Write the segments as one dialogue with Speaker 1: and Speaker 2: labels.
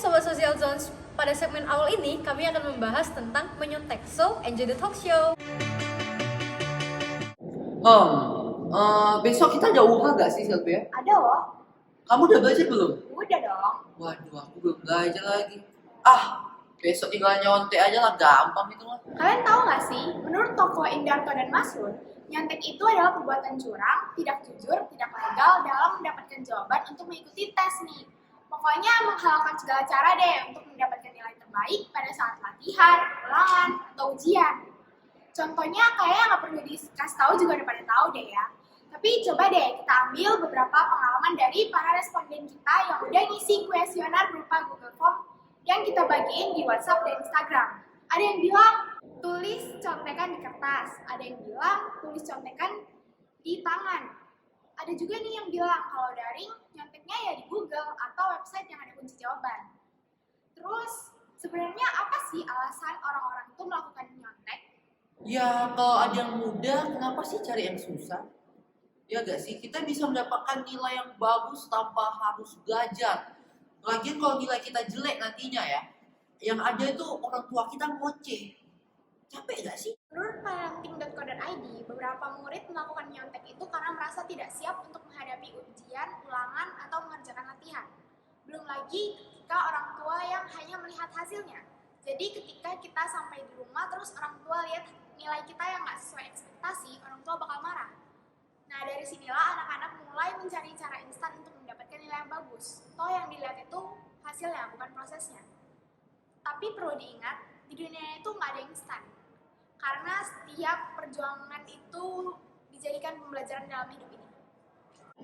Speaker 1: Sobat Social Zones, pada segmen awal ini kami akan membahas tentang menyontek. So, enjoy the talk show.
Speaker 2: Besok kita ada UH gak sih, Sylvia?
Speaker 3: Ada loh.
Speaker 2: Kamu udah belajar belum?
Speaker 3: Udah dong.
Speaker 2: Waduh, aku belum belajar lagi. Besok tinggal nyontek aja lah, gampang itu lah.
Speaker 3: Kalian tahu nggak sih, menurut tokoh Indarto dan Masrur, nyontek itu adalah perbuatan curang, tidak jujur, tidak legal dalam mendapatkan jawaban untuk mengikuti tes nih. Pokoknya menghalalkan segala cara deh untuk mendapatkan nilai terbaik pada saat latihan, ulangan, atau ujian. Contohnya kayaknya nggak perlu dikasih tahu juga udah pada tahu deh ya. Tapi coba deh kita ambil beberapa pengalaman dari para responden kita yang udah ngisi kuesioner berupa Google Form yang kita bagiin di WhatsApp dan Instagram. Ada yang bilang tulis contekan di kertas, ada yang bilang tulis contekan di tangan. Ada juga nih yang bilang kalau daring nyonteknya ya di Google atau website yang ada kunci jawaban. Terus sebenarnya apa sih alasan orang-orang itu melakukan nyontek?
Speaker 2: Ya, kalau ada yang mudah, kenapa sih cari yang susah? Ya gak sih, kita bisa mendapatkan nilai yang bagus tanpa harus belajar. Lagian kalau nilai kita jelek nantinya ya, yang ada itu orang tua kita ngoceh. Capek gak sih?
Speaker 3: Menurut parenting.co.id, beberapa murid melakukan nyontek itu karena merasa tidak siap untuk menghadapi ujian, ulangan, atau mengerjakan latihan. Belum lagi ketika orang tua yang hanya melihat hasilnya. Jadi ketika kita sampai di rumah terus orang tua lihat nilai kita yang nggak sesuai ekspektasi, orang tua bakal marah. Nah dari sinilah anak-anak mulai mencari cara instan untuk mendapatkan nilai yang bagus. Toh yang dilihat itu hasilnya, bukan prosesnya. Tapi perlu diingat, di dunia itu nggak ada instan. Karena setiap perjuangan itu dijadikan pembelajaran dalam hidup ini.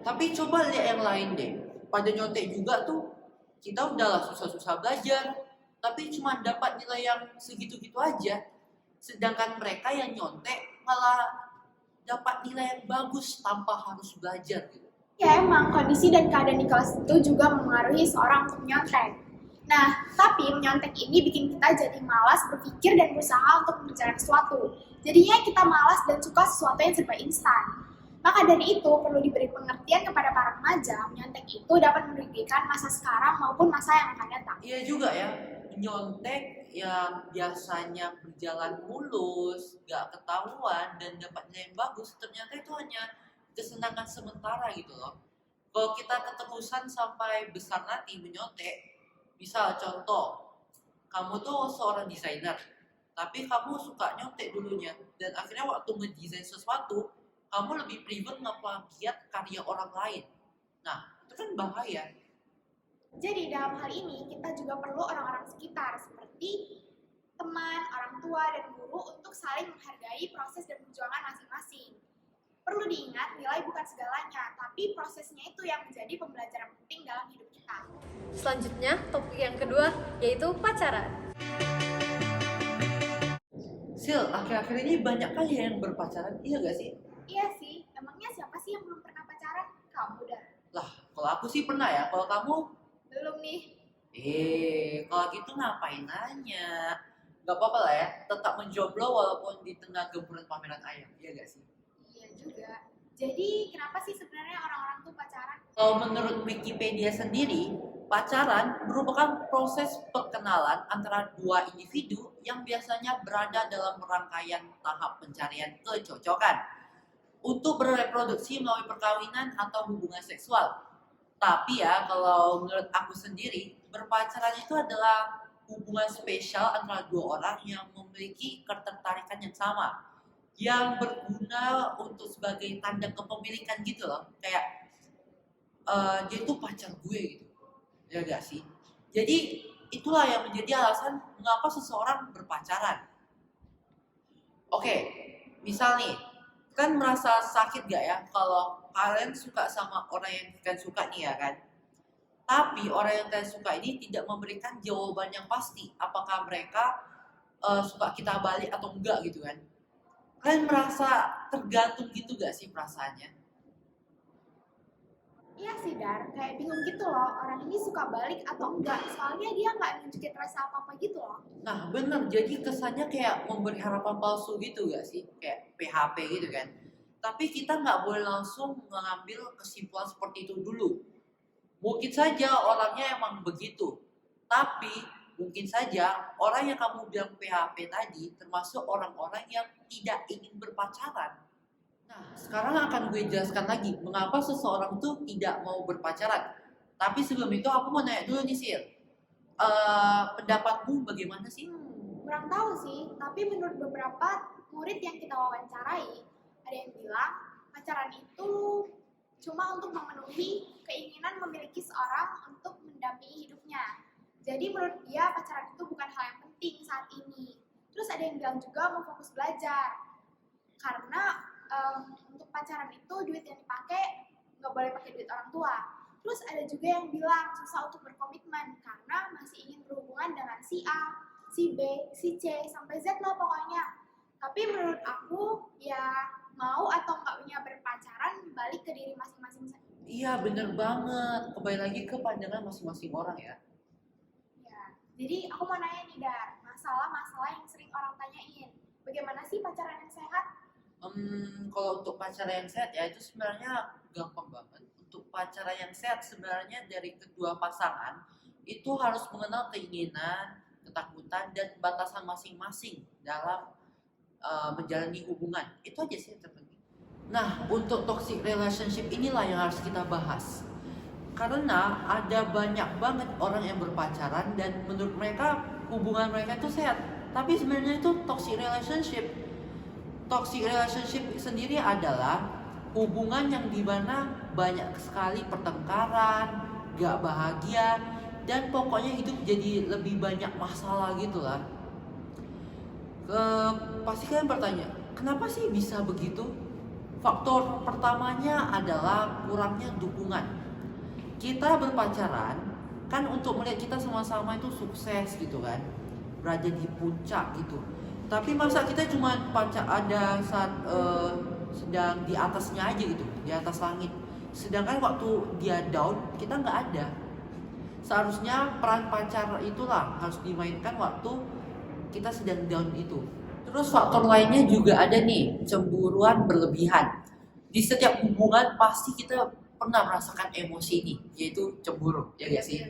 Speaker 2: Tapi coba lihat yang lain deh. Pada nyontek juga tuh, kita udahlah susah-susah belajar, tapi cuma dapat nilai yang segitu-gitu aja. Sedangkan mereka yang nyontek malah dapat nilai yang bagus tanpa harus belajar gitu.
Speaker 3: Ya emang, kondisi dan keadaan di kelas itu juga mempengaruhi seorang untuk menyontek. Nah, tapi menyontek ini bikin kita jadi malas berpikir dan berusaha untuk mengerjakan sesuatu. Jadinya kita malas dan suka sesuatu yang serba instan. Maka dari itu, perlu diberi pengertian kepada para remaja, menyontek itu dapat merugikan masa sekarang maupun masa yang akan datang.
Speaker 2: Iya juga ya, nyontek yang biasanya berjalan mulus, gak ketahuan, dan dapat nilai yang bagus, ternyata itu hanya kesenangan sementara gitu loh. Kalau kita keterusan sampai besar nanti menyontek, misal contoh, kamu tuh seorang desainer, tapi kamu suka nyontek dulunya, dan akhirnya waktu ngedesain sesuatu, kamu lebih prefer ngeplagiat karya orang lain. Nah, itu kan bahaya.
Speaker 3: Jadi dalam hal ini kita juga perlu orang-orang sekitar seperti teman, orang tua, dan guru untuk saling menghargai proses dan perjuangan masing-masing. Perlu diingat, nilai bukan segalanya, tapi prosesnya itu yang menjadi pembelajaran penting dalam hidup kita.
Speaker 1: Selanjutnya, topik yang kedua yaitu pacaran.
Speaker 2: Sil, akhir-akhir ini banyak kali yang berpacaran, iya gak sih?
Speaker 3: Iya sih, emangnya siapa sih yang belum pernah pacaran? Kamu dah.
Speaker 2: Lah, kalau aku sih pernah ya, kalau kamu?
Speaker 3: Belum nih.
Speaker 2: Kalau gitu ngapain nanya? Gak apa-apa lah ya, tetap menjomblo walaupun di tengah gempuran pameran ayam, iya gak sih?
Speaker 3: Iya juga. Jadi kenapa sih sebenarnya orang-orang tuh pacaran?
Speaker 2: Kalau menurut Wikipedia sendiri, pacaran merupakan proses perkenalan antara dua individu yang biasanya berada dalam rangkaian tahap pencarian kecocokan untuk bereproduksi melalui perkawinan atau hubungan seksual. Tapi ya, kalau menurut aku sendiri, berpacaran itu adalah hubungan spesial antara dua orang yang memiliki ketertarikan yang sama, yang berguna untuk sebagai tanda kepemilikan gitu loh. Kayak dia tuh pacar gue gitu, ya gak sih? Jadi itulah yang menjadi alasan mengapa seseorang berpacaran. Oke, misal nih, kan merasa sakit gak ya kalau kalian suka sama orang yang kalian suka nih ya kan? Tapi orang yang kalian suka ini tidak memberikan jawaban yang pasti apakah mereka suka kita balik atau enggak gitu kan? Kalian merasa tergantung gitu gak sih perasaannya?
Speaker 3: Iya sih Dar, kayak bingung gitu loh, orang ini suka balik atau enggak, soalnya dia nggak nunjukin rasa apa-apa gitu loh.
Speaker 2: Nah bener, jadi kesannya kayak memberi harapan palsu gitu gak sih? Kayak PHP gitu kan? Tapi kita nggak boleh langsung mengambil kesimpulan seperti itu dulu. Mungkin saja orangnya emang begitu. Tapi mungkin saja orang yang kamu bilang PHP tadi termasuk orang-orang yang tidak ingin berpacaran. Nah, sekarang akan gue jelaskan lagi mengapa seseorang tuh tidak mau berpacaran. Tapi sebelum itu aku mau nanya dulu nih Sil. Pendapatmu bagaimana sih?
Speaker 3: Kurang tahu sih, tapi menurut beberapa murid yang kita wawancarai, ada yang bilang pacaran itu cuma untuk memenuhi keinginan memiliki seorang untuk mendampingi hidupnya. Jadi menurut dia pacaran itu bukan hal yang penting saat ini. Terus ada yang bilang juga mau fokus belajar. Karena untuk pacaran itu duit yang dipakai nggak boleh pakai duit orang tua. Terus ada juga yang bilang susah untuk berkomitmen karena masih ingin berhubungan dengan si A, si B, si C, sampai Z lah pokoknya. Tapi menurut aku ya mau atau nggaknya berpacaran balik ke diri masing-masing.
Speaker 2: Iya bener banget, kembali lagi ke pandangan masing-masing orang ya.
Speaker 3: Ya, jadi aku mau nanya nih Dar, masalah-masalah yang sering orang tanyain. Bagaimana sih pacaran yang sehat?
Speaker 2: Kalau untuk pacaran yang sehat ya itu sebenarnya gampang banget. Untuk pacaran yang sehat sebenarnya dari kedua pasangan itu harus mengenal keinginan, ketakutan, dan batasan masing-masing dalam menjalani hubungan. Itu aja sih yang terpenting. Nah, untuk toxic relationship inilah yang harus kita bahas. Karena ada banyak banget orang yang berpacaran dan menurut mereka hubungan mereka itu sehat. Tapi sebenarnya itu toxic relationship. Toxic relationship sendiri adalah hubungan yang dimana banyak sekali pertengkaran, gak bahagia, dan pokoknya hidup jadi lebih banyak masalah gitu lah. Pasti kalian bertanya, kenapa sih bisa begitu? Faktor pertamanya adalah kurangnya dukungan. Kita berpacaran kan untuk melihat kita sama-sama itu sukses gitu kan, berada di puncak gitu. Tapi masa kita cuma ada saat sedang di atasnya aja gitu, di atas langit. Sedangkan waktu dia down, kita nggak ada. Seharusnya peran pacar itulah harus dimainkan waktu kita sedang down itu. Terus faktor lainnya juga ada nih, cemburuan berlebihan. Di setiap hubungan pasti kita pernah merasakan emosi ini, yaitu cemburu, ya nggak sih?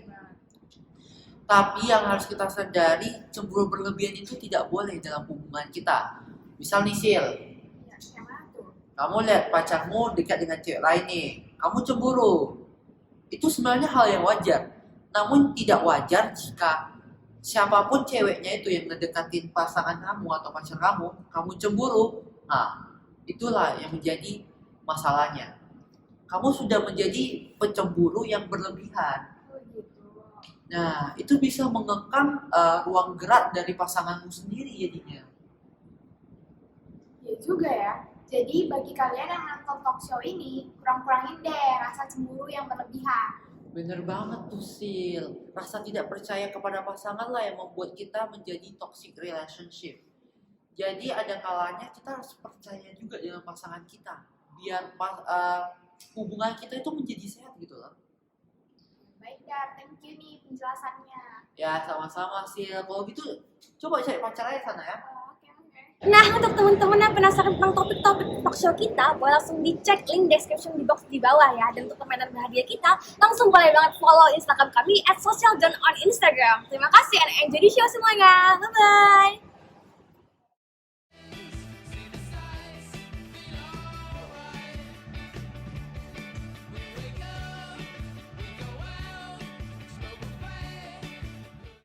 Speaker 2: Tapi yang harus kita sadari, cemburu berlebihan itu tidak boleh dalam hubungan kita. Misal nih Sil,
Speaker 3: Ya, yang mana tuh?
Speaker 2: kamu lihat pacarmu dekat dengan cewek lain nih, kamu cemburu. Itu sebenarnya hal yang wajar. Namun tidak wajar jika siapapun ceweknya itu yang ngedekatin pasangan kamu atau pacar kamu cemburu. Nah, itulah yang menjadi masalahnya. Kamu sudah menjadi pencemburu yang berlebihan.
Speaker 3: Oh gitu.
Speaker 2: Nah, itu bisa mengekang ruang gerak dari pasanganmu sendiri jadinya.
Speaker 3: Ya juga ya. Jadi bagi kalian yang nonton talk show ini, kurang-kurangin deh rasa cemburu yang berlebihan.
Speaker 2: Bener banget tuh Sil. Rasa tidak percaya kepada pasangan lah yang membuat kita menjadi toxic relationship. Jadi ada kalanya kita harus percaya juga dengan pasangan kita. Biar hubungan kita itu menjadi sehat gitu loh.
Speaker 3: Baik Dar, thank you nih penjelasannya.
Speaker 2: Ya sama-sama Sil. Kalau gitu coba cari pacar aja sana ya.
Speaker 3: Oke.
Speaker 1: Nah, untuk teman-teman yang penasaran tentang topik-topik talk show kita, boleh langsung dicek link description di box di bawah ya. Dan untuk permainan berhadiah kita, langsung boleh banget follow Instagram kami @socialdown on Instagram. Terima kasih and enjoy the show semuanya. Bye-bye!